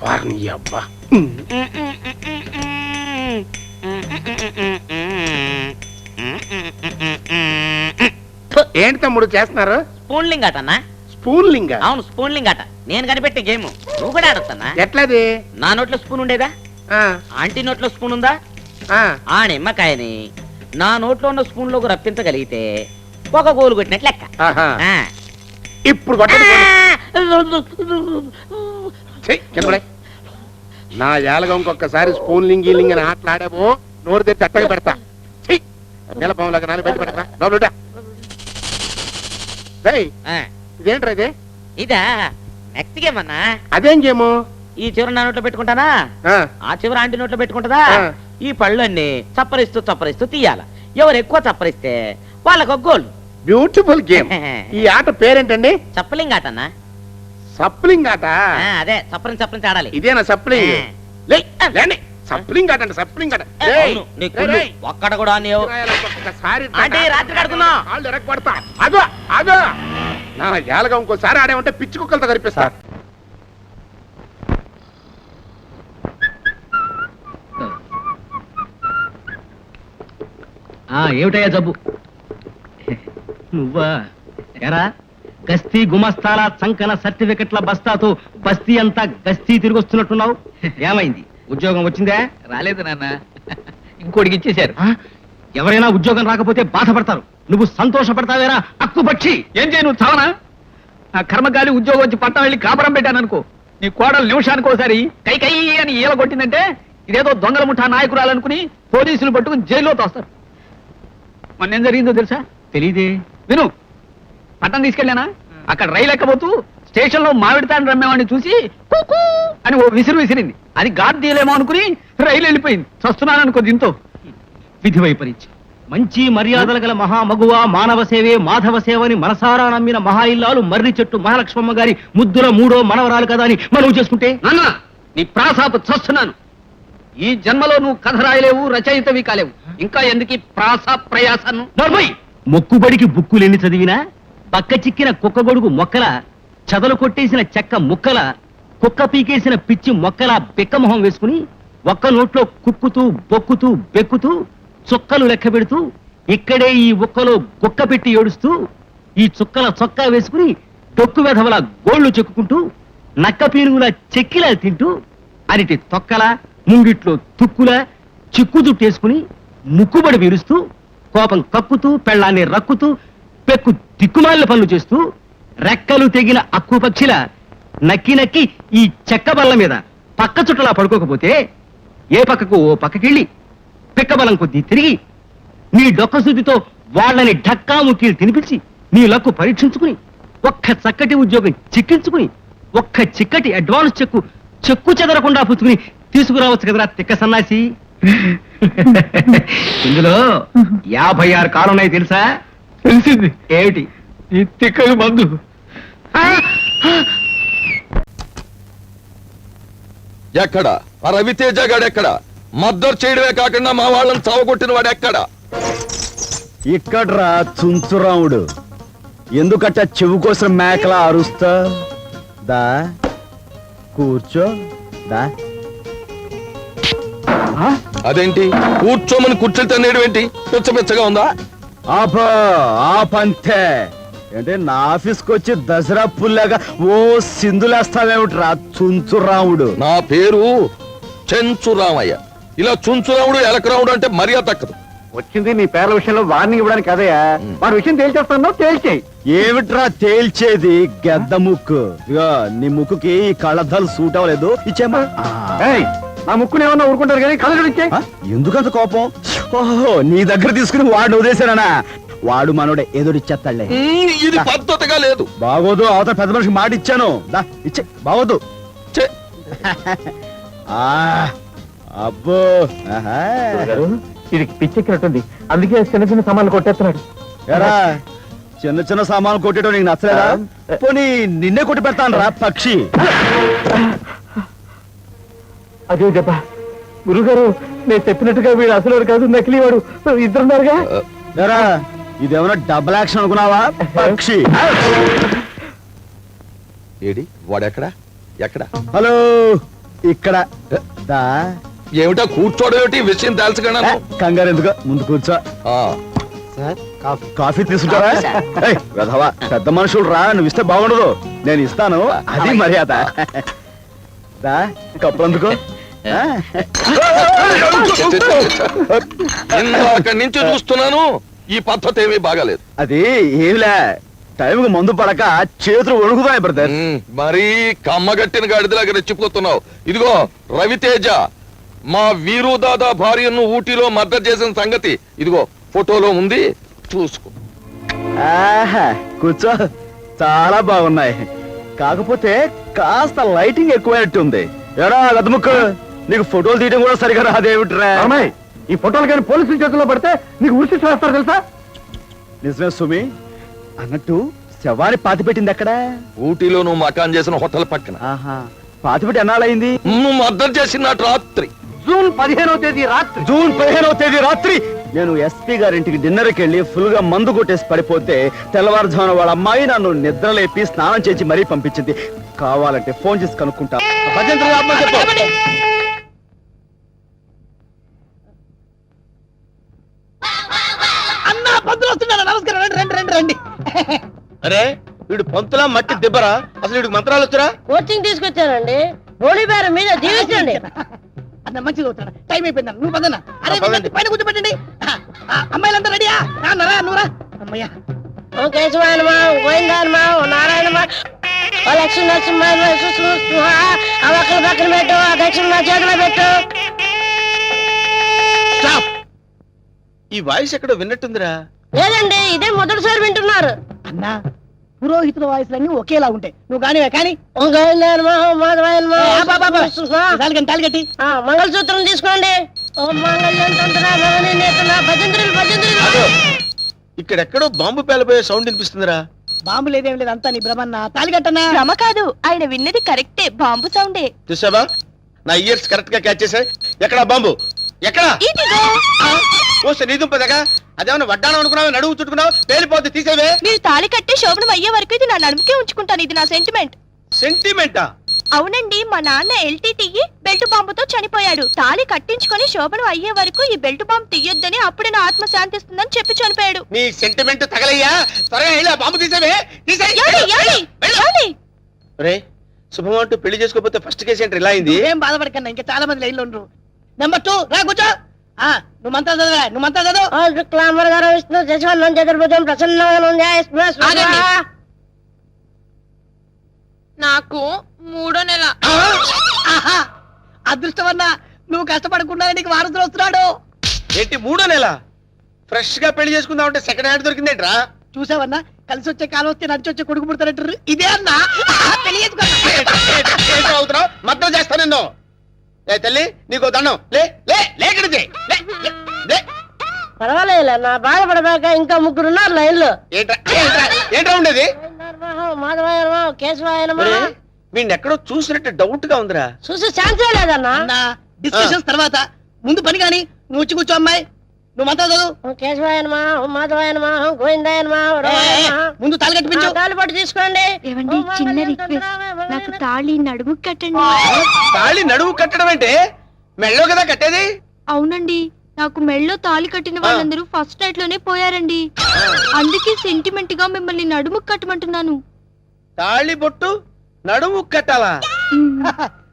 వారిని అబ్బా ఏంటి తమ్ముడు చేస్తున్నారు? స్పూన్లింగ్ ఆట అన్నా. స్పూన్లింగ్? అవును, స్పూన్లింగ్ ఆట. నేను కనిపెట్టే గేమ్ నువ్వు కూడా ఆడొచ్చన్నా. ఎట్లాది? నా నోట్లో స్పూన్ ఉండేదా, ఆంటీ నోట్లో స్పూన్ ఉందా, ఆ నిమ్మకాయని నా నోట్లో ఉన్న స్పూన్ లోకి రప్పించగలిగితే ఒక గోలు కొట్టినట్లు లెక్క. ఇప్పుడు నా ఏలగా ఇంకొకసారి స్పూన్లింగ్ గీలింగ్ అని ఆటలాడావో నోరు తెచ్చి అట్టగా పెడతా. నీలపాములాగా నాలుగు బయట పెడతా. ఇదేంట్రా ఇది? ఇదా నెక్స్ట్ గేమ్ అన్నా. అదేం గేము? ఈ చివరి నా నోట్లో పెట్టుకుంటానా, ఆ చివరి ఆంటీ నోట్లో పెట్టుకుంటుందా. ఈ పళ్ళన్నీ చప్పరిస్తూ చప్పరిస్తూ తీయాల. ఎవరు ఎక్కువ చప్పరిస్తే వాళ్ళకు ఒక గోల్. Beautiful game. ఈ ఆట పేరేంటండి? చప్పలింగ్ ఆట అన్నా. సప్లింగ్ ఆట? అదే చప్పరించి చప్పరించి ఆడాలి. ఇదేనా సప్లింగ్? సప్లింగ్ ఆట అంటే సప్లింగ్ ఆట. ఒక్కడ కూడా రాత్రి కడుకున్నా కాళ్ళు ఎరగబడతా. అదో అదో నా ఏలగా ఇంకోసారి ఆడేమంటే పిచ్చి కుక్కలతో కనిపిస్తా. ఏమిటయ్యా జబ్బు? నువ్వా? ఎరా గస్తీ గుమస్తాల చంకన సర్టిఫికెట్ల బస్తాతో బస్తీ అంతా గస్తీ తిరిగి వస్తున్నట్టున్నావు. ఏమైంది? ఉద్యోగం వచ్చిందే? రాలేదు నాన్న, ఇంకోటికి ఇచ్చేశారు. ఎవరైనా ఉద్యోగం రాకపోతే బాధపడతారు, నువ్వు సంతోషపడతావేరా అక్కుపక్షి? ఏం చేయను, చావనా? ఆ కర్మగాలి ఉద్యోగం వచ్చి పట్టం వెళ్ళి కాపురం పెట్టాను అనుకో, నీ కోడలు నిమిషానికి ఒకసారి కై కై అని ఈల కొట్టిందంటే ఇదేదో దొంగల ముఠా నాయకురాలనుకుని పోలీసులు పట్టుకుని జైల్లో తోస్తారు. మొన్న ఏం జరిగిందో తెలుసా? తెలీదే. విను, పట్టణం తీసుకెళ్ళానా, అక్కడ రైలు ఎక్కబోతూ స్టేషన్ లో మామిడి తాండ్ర రమ్మేవాడిని చూసి కుకూ అని ఓ విసిరింది. అది గాడ్ తీయలేమో అనుకుని రైలు వెళ్ళిపోయింది. చస్తున్నాను అనుకో దీంతో. విధి వైపరీత్యం. మంచి మర్యాదలు గల మహామగువ మానవ సేవే మాధవ సేవని మనసారా నమ్మిన మహా ఇల్లాలు మర్రి చెట్టు మహాలక్ష్మమ్మ గారి ముద్దుల మూడో మనవరాలు కదా అని మనవి చేసుకుంటే, నాన్న నీ ప్రాసాపు చస్తున్నాను. ఈ జన్మలో నువ్వు కథ రాయలేవు, రచయితవి కాలేవు. ఇంకా ఎందుకు ప్రాస ప్రయాసను? మొక్కుబడికి బుక్కులెన్ని చదివినా పక్క చిక్కిన కుక్క గొడుగు మొక్కల, చదలు కొట్టేసిన చెక్క ముక్కల, కుక్క పీకేసిన పిచ్చి మొక్కల బిక్కమొహం వేసుకుని ఒక్క నోట్లో కుక్కుతూ బొక్కుతూ బెక్కుతూ చుక్కలు లెక్క పెడుతూ ఇక్కడే ఈ ఉక్కలో గుక్క పెట్టి ఏడుస్తూ ఈ చుక్కల చొక్కా వేసుకుని డొక్కు వెధవల గోళ్లు చెక్కుకుంటూ నక్క పీనుగుల చెక్కిలా తింటూ అరిటి తొక్కల ముంగిట్లో తుక్కుల చిక్కు జుట్టేసుకుని ముక్కుబడి పీరుస్తూ కోపం కక్కుతూ పెళ్ళాన్ని రక్కుతూ పెక్కు దిక్కుమాలిన పనులు చేస్తూ రెక్కలు తెగిన అక్కు పక్షిల నక్కి నక్కి ఈ చెక్క బల్ల మీద పక్క చుట్టలా పడుకోకపోతే ఏ పక్కకు ఓ పక్కకెళ్ళి పిక్కబలం కొద్దీ తిరిగి నీ డొక్క శుద్ధితో వాళ్ళని ఢక్కా ముక్కీలు తినిపించి నీ లక్కు పరీక్షించుకుని ఒక్క చక్కటి ఉద్యోగం చిక్కించుకుని ఒక్క చిక్కటి అడ్వాన్స్ చెక్కు చెదరకుండా పుచ్చుకుని తీసుకురావచ్చు కదరా తిక్క సన్నాసి. ఇందులో 56 కాలున్నాయి తెలుసా? తెలిసింది. ఏమిటి? ఈ తిక్కలు మందు. ఎక్కడ ఆ రవితేజ గాడెక్కడ? మద్దరు చేయడమే కాకుండా మా వాళ్ళని చావగొట్టిన వాడు ఎక్కడ? ఇక్కడ్రా చుంచురాముడు. ఎందుకట్ట చెవు కోసం మేకలా అరుస్తా? దా కూర్చో. దా. అదేంటి కూర్చోమని కుర్చీలు తన్నేయడం ఏంటి? పిచ్చపిచ్చగా ఉందా? ఆపంతే. అంటే నా ఆఫీస్కి వచ్చి దసరా పుల్లాగా ఓ సింధులేస్తావేమిట్రా చుంచురాముడు? నా పేరు చెంచురామయ్య. ఇలా చుంచురాముడు ఎలకరాముడు అంటే మర్యాద తక్కదు. వచ్చింది నీ పేర్ల విషయంలో వార్నింగ్ ఇవ్వడానికి కదయా. వాడి విషయం తేల్చేస్తాను, తేల్చేయి. ఏమిట్రా తేల్చేది? గెద్ద ముక్కు. ఇగో నీ ముక్కుకి ఈ కళ్ళద్దాలు సూట్ అవ్వలేదు, ఇచ్చేమా. నా ముక్కుని ఏమన్నా ఊరుకుంటారు కానీ కళ్ళ ఇచ్చే. ఎందుకంత కోపం? ఓహో, నీ దగ్గర తీసుకుని వాడు వదిలేశానా? వాడు మనోడే ఎదురిచ్చేస్తాడులే. ఇది పద్ధతిగా లేదు. బాగోదు. అవతల పెద్ద మనిషికి మాట ఇచ్చాను. దా ఇచ్చే. బాగోదు. అబ్బో, ఇది పిచ్చెక్కినట్టుంది, అందుకే చిన్న చిన్న సామాన్లు కొట్టేస్తున్నాడు. ఎరా చిన్న చిన్న సామాన్లు కొట్టేయడం నీకు నచ్చలేదా? పోనీ నిన్నే కొట్టి పెడతాను రా పక్షి. అదే దెబ్బ. గురుగారు, నేను చెప్పినట్టుగా వీడు అసలు కాదు, నకిలీ వాడు. ఇద్దరున్నారుగా. ఎరా ఇదేమన్నా డబుల్ యాక్షన్ అనుకున్నావా పక్షి? ఏడి వాడెక్కడా ఎక్కడ హలో ఇక్కడ దా ఏమిటా కూర్చోవడం ఏమిటి విషయం తెలుసుకున్నా కంగారు ఎందుకు ముందు కూర్చో కాఫీ తీసుకుంటారా ఏయ్, వెధవా, పెద్ద మనుషులు రా నువ్వు ఇస్తే బాగుండదు నేను ఇస్తాను అది మర్యాద దా కప్పులు అందుకో అక్కడి నుంచి చూస్తున్నాను ఈ పద్ధతి ఏమీ బాగాలేదు అది ఏమిలే టైంకి మందు పడక చేతులు వణుకుతాయి బ్రదర్ మరీ కమ్మగట్టిన గాడిదలాగా రెచ్చిపోతున్నావు ఇదిగో రవితేజ మా వీరు దాదా భార్యను ఊటీలో మర్డర్ చేసిన సంగతి ఇదిగో ఫోటోలో ఉంది చూసుకో ఆహా కూర్చో చాలా బాగున్నాయి కాకపోతే కాస్త లైటింగ్ ఎక్కువైనట్టు ఉంది ఎరా గదముక్కు నీకు ఫోటోలు తీయడం కూడా సరిగా రాదేమిట్రా ఈ ఫోటోలు కానీ పోలీసుల చేతుల్లో పడితే నీకు ఉరిసి చేస్తారు తెలుసా నిజమే సుమి అన్నట్టు శవాన్ని పాతిపెట్టింది ఎక్కడ ఊటీలో నువ్వు మకాన్ చేసిన హోటల్ పక్కన ఆహా పాతిపెట్టి ఎన్నాళ్ళయింది నువ్వు మర్డర్ చేసిన రాత్రి జూన్ 15వ తేదీ రాత్రి నేను ఎస్పీ గారింటికి డిన్నర్కి వెళ్ళి ఫుల్ గా మందు కొట్టేసి పడిపోతే తెల్లవారుజామున వాళ్ళ అమ్మాయి నన్ను నిద్రలేపి స్నానం చేసి మరీ పంపించింది కావాలంటే ఫోన్ చేసి కనుక్కుంటా భజంత్రి ఆత్మ చెప్పు అన్నా పంతులు వస్తున్నాడు. నమస్కారం, రండి రండి రండి రండి. అరే వీడు పంతులా మట్టి దిబ్బరా అసలు వీడికి మంత్రాలు వచ్చురా కోచింగ్ తీసుకొచ్చానండి గోళీ బేరం మీద జీవించండి అన్న మంచిది అవుతాడు. టైం అయిపోయింది, నువ్వు పదన్నా. అరే పదండి. వీళ్ళని పైన కూర్చోబెట్టండి. అమ్మాయిలంతా రెడీయా? నరా నువ్వురా. అమ్మయ్యా ఓ కేశవాయనమా గోవిందాయనమా ఓ నారాయణమా ఓ లక్ష్మీ నరసింహ ఆ ఒక్కల పక్కన పెట్టు ఆ దక్షిణ నా చేతిలో పెట్టు స్టాప్ ఈ వాయిస్ ఎక్కడో విన్నట్టుందిరా లేదండి ఇదే మొదటిసారి వింటున్నారు అన్నా పురోహితుల వాయిస్లన్నీ ఒకేలా ఉంటాయి. నువ్వు కానివే కానీ ఓ గోవిందాయనమా ఓ మాధవాయనమా తాలిగట్టి మంగళసూత్రం తీసుకోండి ఓ మంగళ్యం తంత్ర భవని నేతన భజంత్రులు భజంత్రులు ఇక్కడెక్కడో బాంబు పేలబోయే సౌండ్ వినిపిస్తుందిరా బాంబు లేదేం లేదు, అంతా నీ భ్రమన్నా. తాలిగట్టన్నా భ్రమ కాదు, ఆయన విన్నది కరెక్టే, బాంబు సౌండే. చూసావా నా ఇయర్స్ కరెక్ట్ గా క్యాచ్ చేశాయి ఎక్కడ బాంబు ఎక్కడ ఇదిగో. ఓస్తే నీ దుంపదగా అదేమన్నా వడ్డానం అనుకున్నావు నడువు చుట్టుకున్నావు పేలిపోతే తీసేవే మీరు తాళి కట్టి శోభనం అయ్యే వరకు ఇది నా నడుముకే ఉంచుకుంటాను, ఇది నా సెంటిమెంట్. సెంటిమెంటా అవునండి, మా నాన్న ఎల్టీటీ బెల్ట్ బాంబుతో చనిపోయాడు. తాళి కట్టించుకొని శోభనం అయ్యే వరకు ఈ బెల్ట్ బాంబు తీయొద్దని, అప్పుడే నా ఆత్మ శాంతిస్తుందని చెప్పి చనిపోయాడు. నీ సెంటిమెంట్ తగలయ్యా త్వరగా వెళ్ళి ఆ బాంబు తీసేవే రే శుభం అంటూ పెళ్లి చేసుకోకపోతే ఫస్ట్ కేసు ఏంటి ఇలా అయింది ఏం బాధపడకన్నా, ఇంకా చాలా మంది లైన్లో ఉండరు. నెంబర్ 2 రా కూర్చో. నువ్వు మంత్రా చదవరా, నువ్వు మంత్రా చదువు. ఓ శుక్లాంబర గారు విష్ణు శశివర్ణం చతుర్భుజం ప్రసన్నం ఆగండి. నాకు 3వ నెల. ఆహా, అదృష్టమన్నా నువ్వు కష్టపడకుండా నీకు వారసులు వస్తున్నాడు. ఏంటి 3వ నెల ఫ్రెష్ గా పెళ్లి చేసుకుందాం అంటే సెకండ్ హ్యాండ్ దొరికిందేంట్రా చూసావన్నా, కలిసి వచ్చే కాలం వస్తే నడిచి వచ్చే కొడుకు పుడతారంటారు. ఇదే అన్నా పెళ్లి అవుతున్నావు మద్దతు చేస్తా నిన్ను ఏ తల్లి నీకు దండం లే లే లేకడితే పర్వాలేదు నా బాధపడబాక ఇంకా ముగ్గురు ఉన్నారు లైన్లో. ఏంట్రా ఉండేది మాధవాయనమా కేశవాయనమా వీడిని ఎక్కడో చూసినట్టు డౌట్ గా ఉందిరా చూసి ఛాన్సే లేదన్నా. అన్నా డిస్కషన్స్ తర్వాత ముందు పని కానీ నువ్వు వచ్చి కూర్చో. అమ్మాయి నువ్వు మంత్రా చదువు. ఓ కేశవాయనమా ఓ మాధవాయనమా ఓ గోవిందాయనమా ఓ రామాయనమా. ముందు తాళి కట్టిపించు. తాళి పట్టు తీసుకోండి. ఏవండి, చిన్న రిక్వెస్ట్, నాకు తాళి నడుము కట్టండి. తాళి నడువు కట్టడం అంటే మెళ్ళో కదా కట్టేది అవునండి, నాకు మెళ్ళో తాళి కట్టిన వాళ్ళందరూ ఫస్ట్ నైట్ లోనే పోయారండి. అందుకే సెంటిమెంట్ గా మిమ్మల్ని నడుము కట్టమంటున్నాను. తాళి బొట్టు నడుము కట్టాలా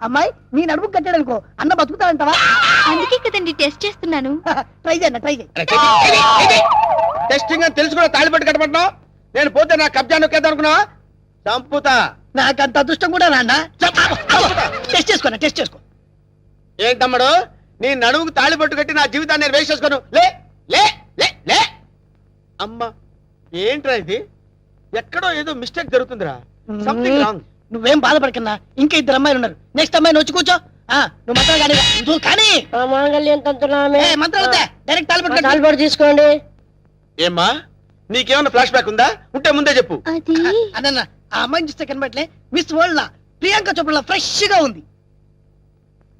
అమ్మాయి నీ నడుము కట్టాడనుకో అన్న బతుకుతాడంటావా? అందుకే కదండి టెస్ట్ చేస్తున్నాను. ట్రై చేయన్న ట్రై చేయి. టెస్టింగ్ అని తెలుసు కూడా తాళి పట్టు కట్టమంటున్నావు నేను పోతే నా కబ్జా నొక్కేద్దాం అనుకున్నావా చంపుతా నాకంత అదృష్టం కూడా నాన్న. టెస్ట్ చేసుకో టెస్ట్ చేసుకో. ఏంటమ్మడు నీ నడుముకు తాళి పట్టు కట్టి నా జీవితాన్ని నేను వేస్ట్ చేసుకోను లే లే లే లే అమ్మా ఏంట్రా ఇది ఎక్కడో ఏదో మిస్టేక్ జరుగుతుందిరా సంథింగ్ రాంగ్. నువ్వేం బాధపడకన్నా, ఇంకా 2 అమ్మాయిలు ఉన్నారు. నెక్స్ట్ అమ్మాయిని వచ్చి కూర్చో. నువ్వు మంత్రాలు కానీ నువ్వు కానీ ఓ మాంగళ్యం తంతునామే మంత్రాలు డైరెక్ట్ తాళి పట్టు తాళి పట్టు తీసుకోండి. ఏమ్మా నీకేమన్నా ఫ్లాష్ బ్యాక్ ఉందా ఉంటే ముందే చెప్పు అది అదన్న ఆ అమ్మాయిని చూస్తే కనబట్లే మిస్ వరల్డ్ లా ప్రియాంక చోప్రా ఫ్రెష్ గా ఉంది.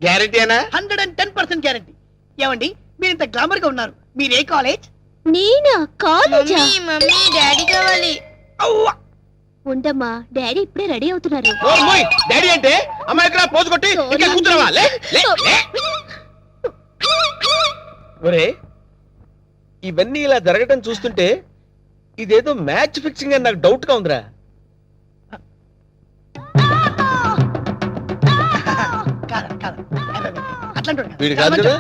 గ్యారెంటీనా 110% గ్యారంటీ. ఏమండి మీరు ఇంత గ్లామర్ గా ఉన్నారు, మీరు ఏ కాలేజ్? నేనా కాలేజా? మమ్మీ డాడీ కావాలి. అవ్వా ఉండమ్మా డాడీ ఇప్పుడే రెడీ అవుతున్నారు నోరు మూయ్. డాడీ అంటే అమ్మాయి ఇక్కడ పోజు కొట్టి ఇంకా కూర్చున్నావా లే లే లే. ఒరే ఇవన్నీ ఇలా జరగటం చూస్తుంటే ఇదేదో మ్యాచ్ ఫిక్సింగ్ అని నాకు డౌట్ గా ఉందిరా. వీడు కాదు కదా